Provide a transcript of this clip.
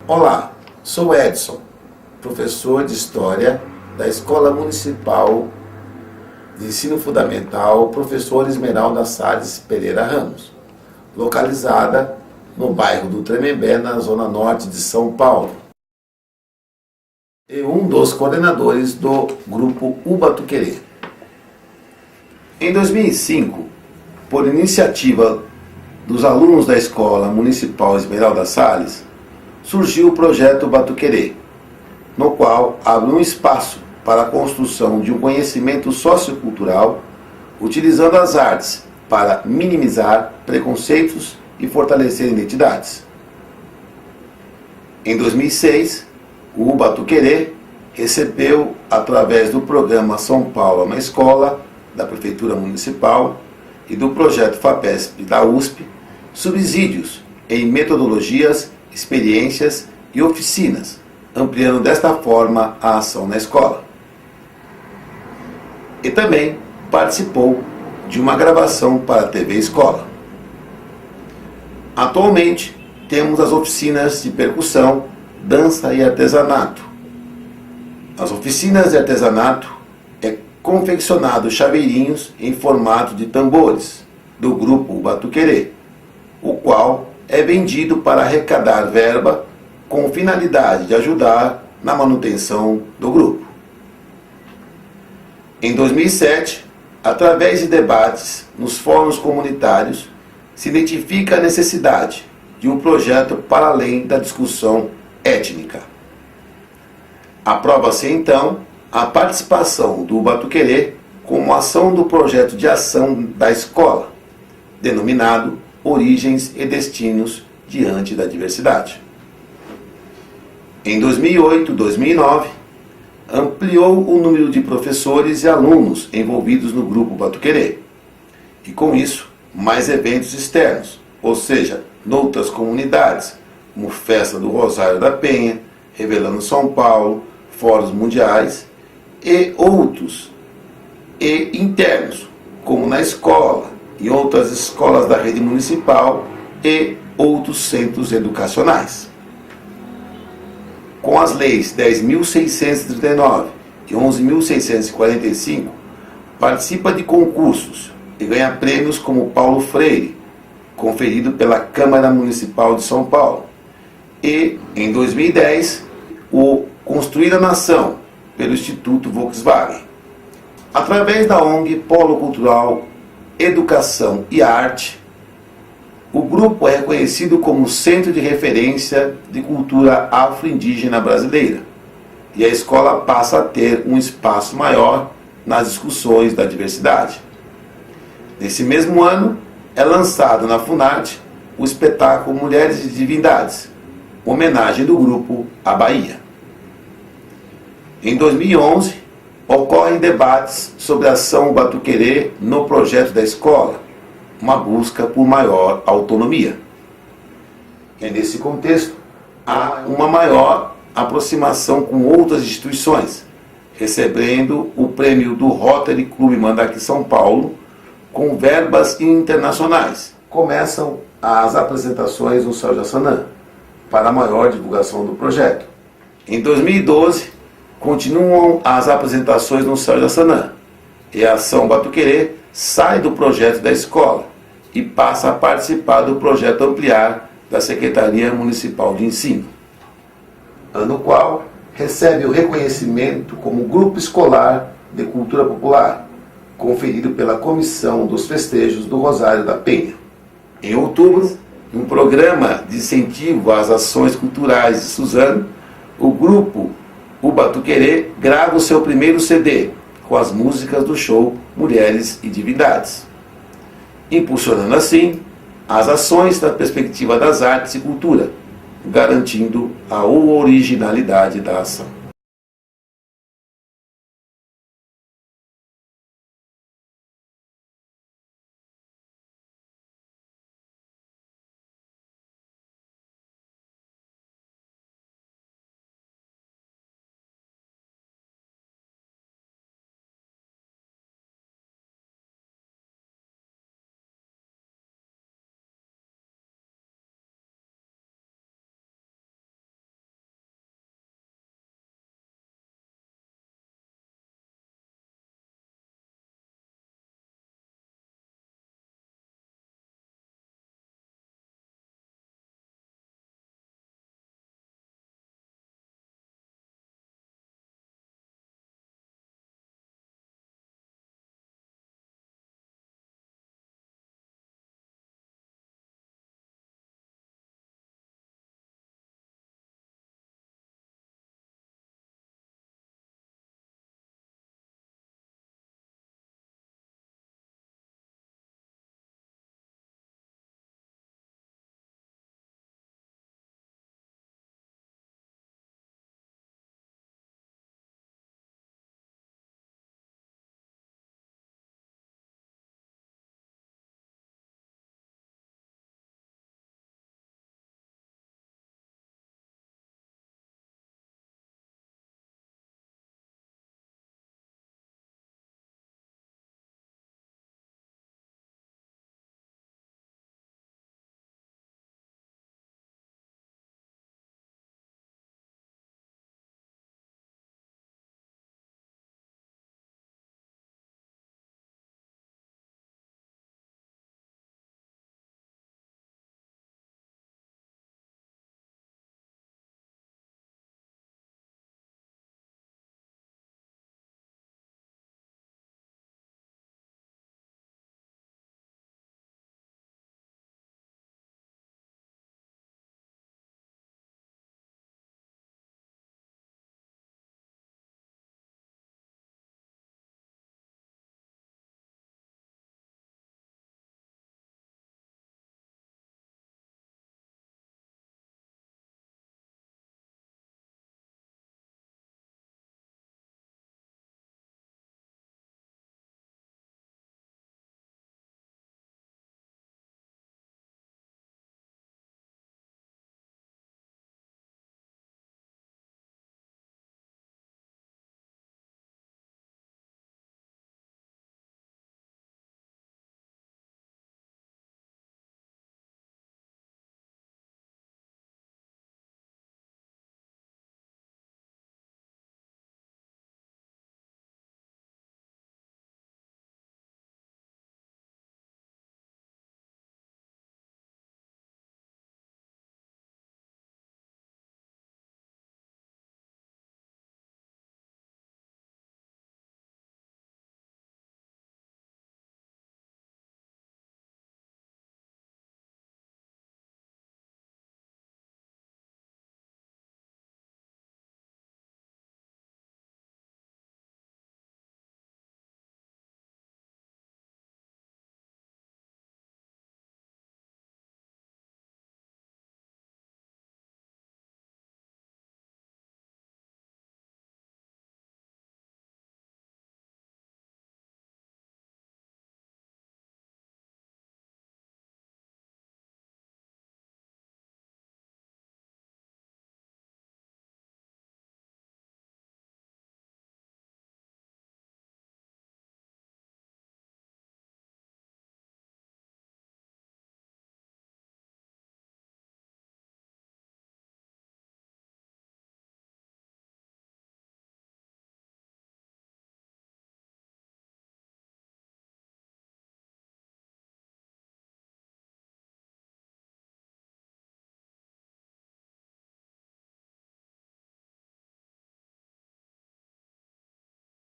Olá, sou Edson, professor de História da Escola Municipal de Ensino Fundamental Professor Esmeralda Salles Pereira Ramos, localizada no bairro do Tremembé, na zona norte de São Paulo. E um dos coordenadores do grupo Ubatuquerê. Em 2005, por iniciativa dos alunos da Escola Municipal Esmeralda Salles, surgiu o projeto Batuquerê, no qual abre um espaço para a construção de um conhecimento sociocultural, utilizando as artes para minimizar preconceitos e fortalecer identidades. Em 2006, o Batuquerê recebeu, através do programa São Paulo é uma Escola, da Prefeitura Municipal e do projeto FAPESP da USP, subsídios em metodologias, experiências e oficinas, ampliando desta forma a ação na escola. E também participou de uma gravação para a TV Escola. Atualmente, temos as oficinas de percussão, dança e artesanato. As oficinas de artesanato é confeccionado chaveirinhos em formato de tambores do grupo Batuquerê, o qual é vendido para arrecadar verba com finalidade de ajudar na manutenção do grupo. Em 2007, através de debates nos fóruns comunitários, se identifica a necessidade de um projeto para além da discussão étnica. Aprova-se então a participação do Batuquerê como ação do projeto de ação da escola, denominado Origens e Destinos diante da Diversidade. Em 2008 e 2009, ampliou o número de professores e alunos envolvidos no grupo Batuquerê, e com isso, mais eventos externos, ou seja, noutras comunidades, como Festa do Rosário da Penha, Revelando São Paulo, Fóruns Mundiais e outros, e internos, como na escola, e outras escolas da rede municipal e outros centros educacionais. Com as leis 10.639 e 11.645, participa de concursos e ganha prêmios como Paulo Freire, conferido pela Câmara Municipal de São Paulo, e, em 2010, o Construir a Nação, pelo Instituto Volkswagen. Através da ONG Polo Cultural, Educação e Arte, o grupo é reconhecido como Centro de Referência de Cultura Afro-Indígena Brasileira, e a escola passa a ter um espaço maior nas discussões da diversidade. Nesse mesmo ano, é lançado na Funarte o espetáculo Mulheres e Divindades, homenagem do grupo à Bahia. Em 2011, ocorrem debates sobre a ação Batuquerê no projeto da escola, uma busca por maior autonomia. E nesse contexto, há uma maior aproximação com outras instituições, recebendo o prêmio do Rotary Clube Mandaki São Paulo, com verbas internacionais. Começam as apresentações no Céu de Assanã, para a maior divulgação do projeto. Em 2012, continuam as apresentações no Céu de Assanã, e a ação Batuquerê sai do projeto da escola e passa a participar do projeto Ampliar da Secretaria Municipal de Ensino, ano qual recebe o reconhecimento como Grupo Escolar de Cultura Popular, conferido pela Comissão dos Festejos do Rosário da Penha. Em outubro, um programa de incentivo às ações culturais de Suzano, o grupo Batuquerê grava o seu primeiro CD com as músicas do show Mulheres e Divindades, impulsionando assim as ações da perspectiva das artes e cultura, garantindo a originalidade da ação.